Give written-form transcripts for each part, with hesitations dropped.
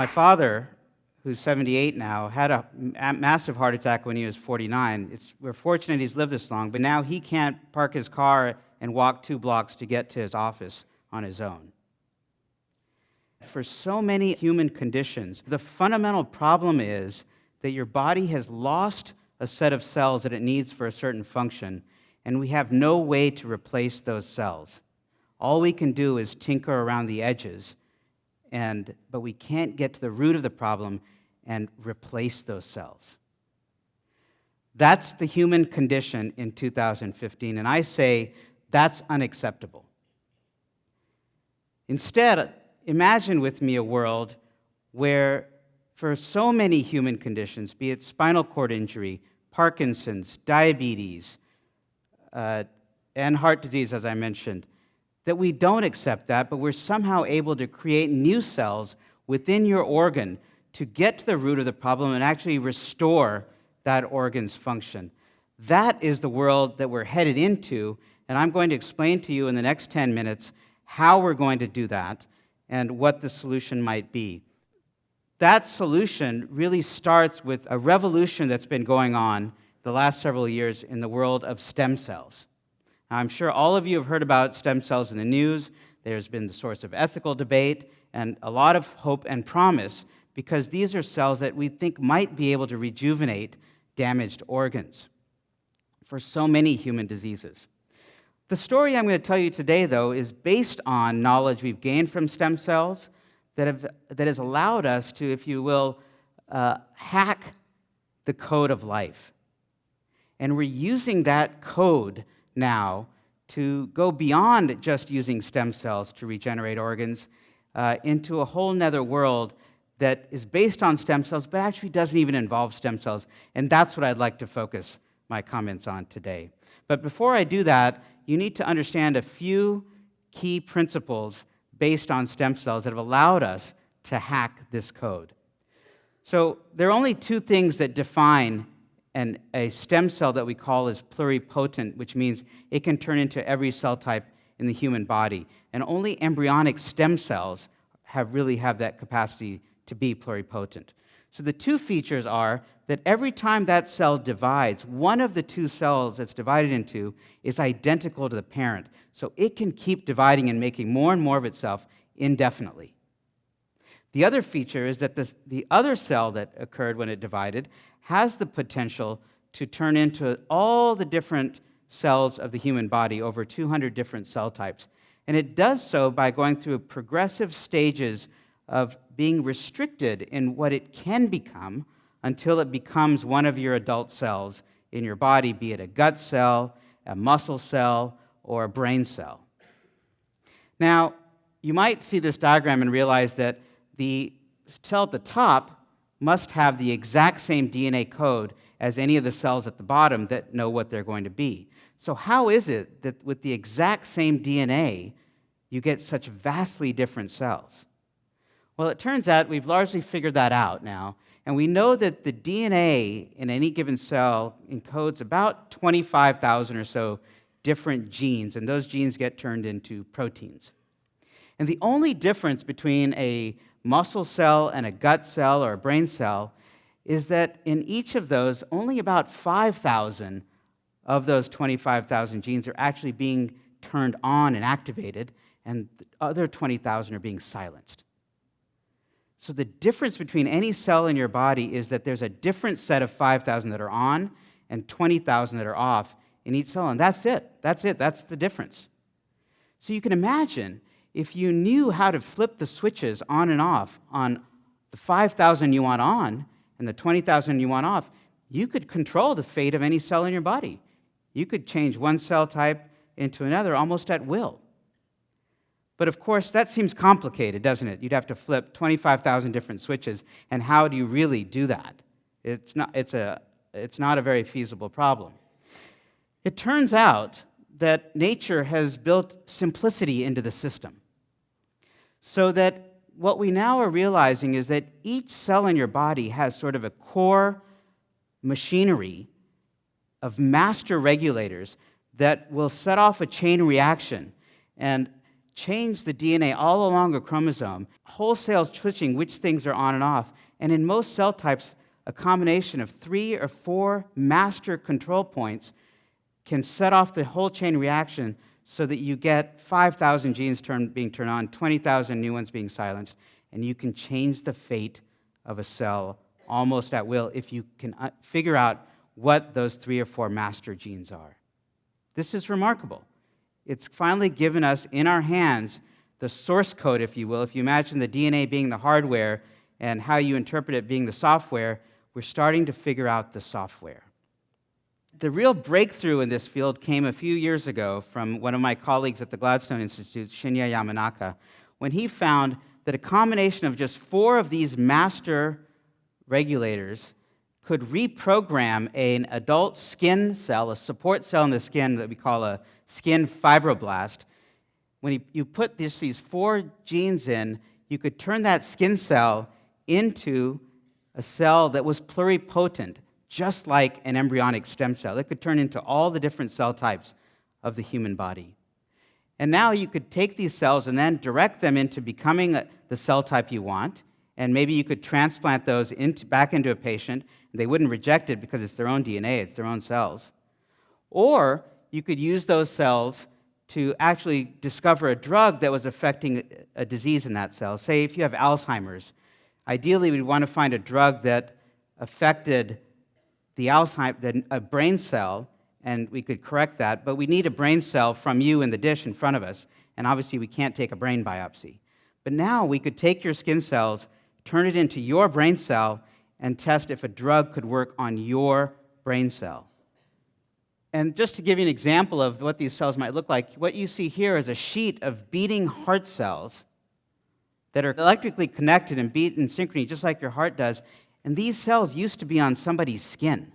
My father, who's 78 now, had a massive heart attack when he was 49. We're fortunate he's lived this long, but now he can't park his car and walk 2 blocks to get to his office on his own. For so many human conditions, the fundamental problem is that your body has lost a set of cells that it needs for a certain function, and we have no way to replace those cells. All we can do is tinker around the edges, but we can't get to the root of the problem and replace those cells. That's the human condition in 2015, and I say that's unacceptable. Instead, imagine with me a world where for so many human conditions, be it spinal cord injury, Parkinson's, diabetes, and heart disease, as I mentioned, that we don't accept that, but we're somehow able to create new cells within your organ to get to the root of the problem and actually restore that organ's function. That is the world that we're headed into, and I'm going to explain to you in the next 10 minutes how we're going to do that and what the solution might be. That solution really starts with a revolution that's been going on the last several years in the world of stem cells. Now, I'm sure all of you have heard about stem cells in the news. There's been the source of ethical debate and a lot of hope and promise because these are cells that we think might be able to rejuvenate damaged organs for so many human diseases. The story I'm going to tell you today, though, is based on knowledge we've gained from stem cells that has allowed us to, if you will, hack the code of life. And we're using that code now to go beyond just using stem cells to regenerate organs into a whole nother world that is based on stem cells, but actually doesn't even involve stem cells. And that's what I'd like to focus my comments on today. But before I do that, you need to understand a few key principles based on stem cells that have allowed us to hack this code. So there are only 2 things that define a stem cell that we call as pluripotent, which means it can turn into every cell type in the human body. And only embryonic stem cells really have that capacity to be pluripotent. So the 2 features are that every time that cell divides, one of the 2 cells that's divided into is identical to the parent. So it can keep dividing and making more and more of itself indefinitely. The other feature is that the other cell that occurred when it divided has the potential to turn into all the different cells of the human body, over 200 different cell types. And it does so by going through progressive stages of being restricted in what it can become until it becomes one of your adult cells in your body, be it a gut cell, a muscle cell, or a brain cell. Now, you might see this diagram and realize that the cell at the top must have the exact same DNA code as any of the cells at the bottom that know what they're going to be. So how is it that with the exact same DNA, you get such vastly different cells? Well, it turns out we've largely figured that out now, and we know that the DNA in any given cell encodes about 25,000 or so different genes, and those genes get turned into proteins. And the only difference between a muscle cell and a gut cell or a brain cell is that in each of those, only about 5,000 of those 25,000 genes are actually being turned on and activated, and the other 20,000 are being silenced. So the difference between any cell in your body is that there's a different set of 5,000 that are on and 20,000 that are off in each cell, and that's it. That's the difference. So you can imagine if you knew how to flip the switches on and off on the 5,000 you want on and the 20,000 you want off, you could control the fate of any cell in your body. You could change one cell type into another almost at will. But of course, that seems complicated, doesn't it? You'd have to flip 25,000 different switches, and how do you really do that? It's not a very feasible problem. It turns out that nature has built simplicity into the system, so that what we now are realizing is that each cell in your body has sort of a core machinery of master regulators that will set off a chain reaction and change the DNA all along a chromosome, wholesale switching which things are on and off. And in most cell types, a combination of 3 or 4 master control points can set off the whole chain reaction so that you get 5,000 genes being turned on, 20,000 new ones being silenced, and you can change the fate of a cell almost at will if you can figure out what those 3 or 4 master genes are. This is remarkable. It's finally given us in our hands the source code, if you will. If you imagine the DNA being the hardware and how you interpret it being the software, we're starting to figure out the software. The real breakthrough in this field came a few years ago from one of my colleagues at the Gladstone Institutes, Shinya Yamanaka, when he found that a combination of just 4 of these master regulators could reprogram an adult skin cell, a support cell in the skin that we call a skin fibroblast. When you put these 4 genes in, you could turn that skin cell into a cell that was pluripotent, just like an embryonic stem cell. It could turn into all the different cell types of the human body. And now you could take these cells and then direct them into becoming the cell type you want, and maybe you could transplant those back into a patient, and they wouldn't reject it because it's their own DNA, it's their own cells. Or you could use those cells to actually discover a drug that was affecting a disease in that cell. Say if you have Alzheimer's, ideally we'd want to find a drug that affected a brain cell, and we could correct that, but we need a brain cell from you in the dish in front of us, and obviously we can't take a brain biopsy. But now we could take your skin cells, turn it into your brain cell, and test if a drug could work on your brain cell. And just to give you an example of what these cells might look like, what you see here is a sheet of beating heart cells that are electrically connected and beat in synchrony, just like your heart does. And these cells used to be on somebody's skin.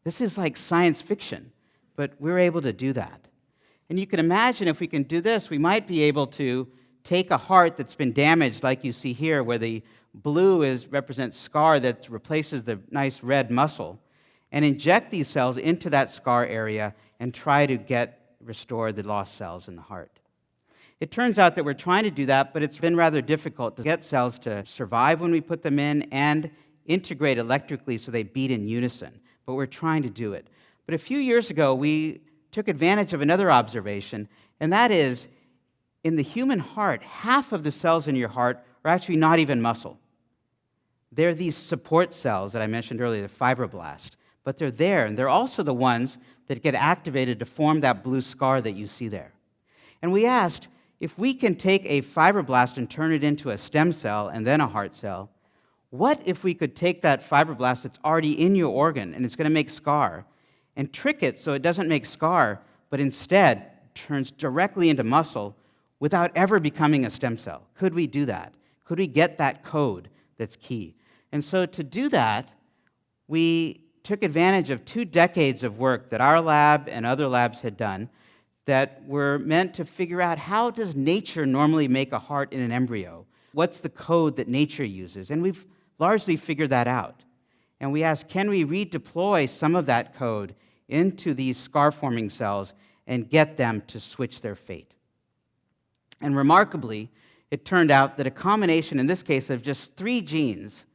This is like science fiction, but we're able to do that. And you can imagine if we can do this, we might be able to take a heart that's been damaged, like you see here, where the blue represents scar that replaces the nice red muscle, and inject these cells into that scar area and try to restore the lost cells in the heart. It turns out that we're trying to do that, but it's been rather difficult to get cells to survive when we put them in and integrate electrically so they beat in unison. But we're trying to do it. But a few years ago, we took advantage of another observation, and that is, in the human heart, half of the cells in your heart are actually not even muscle. They're these support cells that I mentioned earlier, the fibroblast. But they're there, and they're also the ones that get activated to form that blue scar that you see there. And we asked, if we can take a fibroblast and turn it into a stem cell and then a heart cell, what if we could take that fibroblast that's already in your organ and it's going to make scar and trick it so it doesn't make scar, but instead turns directly into muscle without ever becoming a stem cell? Could we do that? Could we get that code that's key? And so to do that, we took advantage of 2 decades of work that our lab and other labs had done that were meant to figure out how does nature normally make a heart in an embryo? What's the code that nature uses? And we've largely figured that out. And we asked, can we redeploy some of that code into these scar-forming cells and get them to switch their fate? And remarkably, it turned out that a combination, in this case, of just 3 genes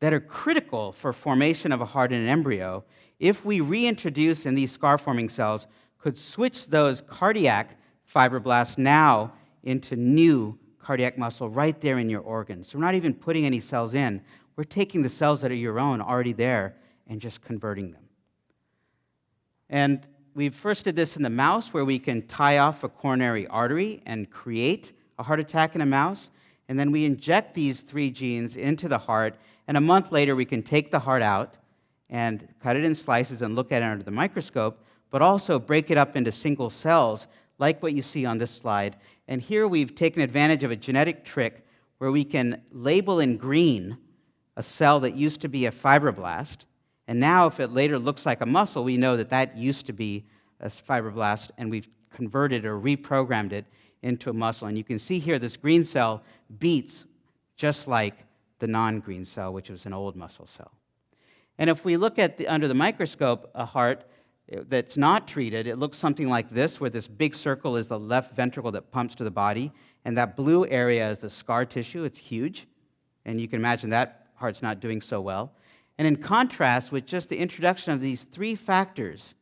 that are critical for formation of a heart in an embryo, if we reintroduce in these scar-forming cells, could switch those cardiac fibroblasts now into new cardiac muscle right there in your organs. So we're not even putting any cells in. We're taking the cells that are your own already there and just converting them. And we first did this in the mouse, where we can tie off a coronary artery and create a heart attack in a mouse. And then we inject these 3 genes into the heart, and a month later we can take the heart out and cut it in slices and look at it under the microscope, but also break it up into single cells, like what you see on this slide. And here we've taken advantage of a genetic trick where we can label in green a cell that used to be a fibroblast, and now if it later looks like a muscle, we know that that used to be a fibroblast, and we've converted or reprogrammed it into a muscle. And you can see here this green cell beats just like the non-green cell, which was an old muscle cell. And if we look at under the microscope a heart, that's not treated, it looks something like this, where this big circle is the left ventricle that pumps to the body, and that blue area is the scar tissue. It's huge, and you can imagine that heart's not doing so well. And in contrast, with just the introduction of these three factors,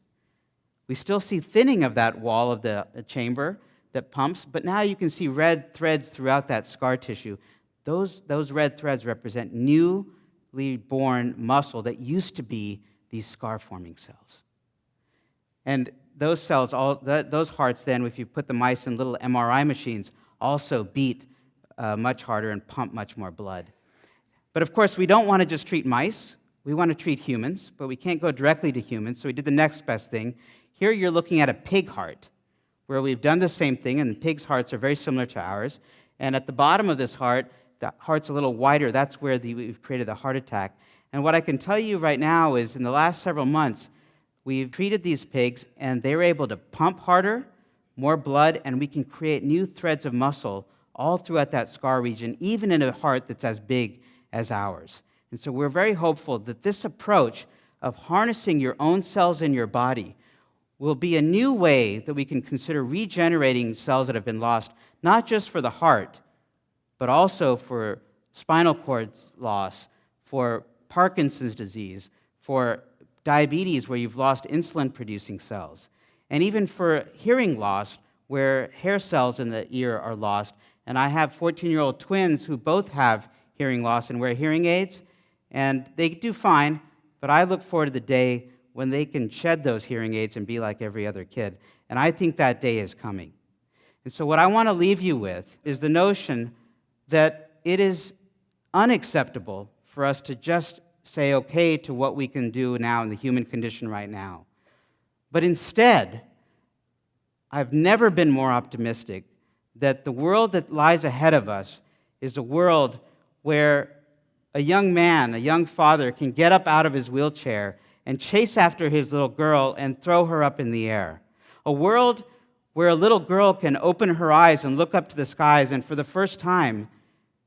we still see thinning of that wall of the chamber that pumps, but now you can see red threads throughout that scar tissue. Those red threads represent newly born muscle that used to be these scar-forming cells. And those cells, those hearts then, if you put the mice in little MRI machines, also beat much harder and pump much more blood. But of course, we don't want to just treat mice. We want to treat humans, but we can't go directly to humans, so we did the next best thing. Here you're looking at a pig heart, where we've done the same thing, and pigs' hearts are very similar to ours. And at the bottom of this heart, the heart's a little wider. That's where we've created the heart attack. And what I can tell you right now is in the last several months, we've treated these pigs, and they were able to pump harder, more blood, and we can create new threads of muscle all throughout that scar region, even in a heart that's as big as ours. And so we're very hopeful that this approach of harnessing your own cells in your body will be a new way that we can consider regenerating cells that have been lost, not just for the heart, but also for spinal cord loss, for Parkinson's disease, for diabetes where you've lost insulin-producing cells, and even for hearing loss where hair cells in the ear are lost. And I have 14-year-old twins who both have hearing loss and wear hearing aids, and they do fine, but I look forward to the day when they can shed those hearing aids and be like every other kid. And I think that day is coming. And so what I want to leave you with is the notion that it is unacceptable for us to just say okay to what we can do now in the human condition right now. But instead, I've never been more optimistic that the world that lies ahead of us is a world where a young man, a young father, can get up out of his wheelchair and chase after his little girl and throw her up in the air. A world where a little girl can open her eyes and look up to the skies and for the first time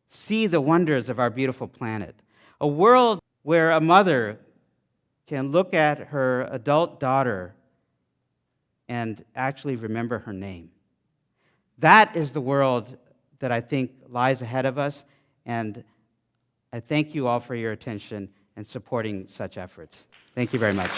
see the wonders of our beautiful planet. A world where a mother can look at her adult daughter and actually remember her name. That is the world that I think lies ahead of us, and I thank you all for your attention and supporting such efforts. Thank you very much.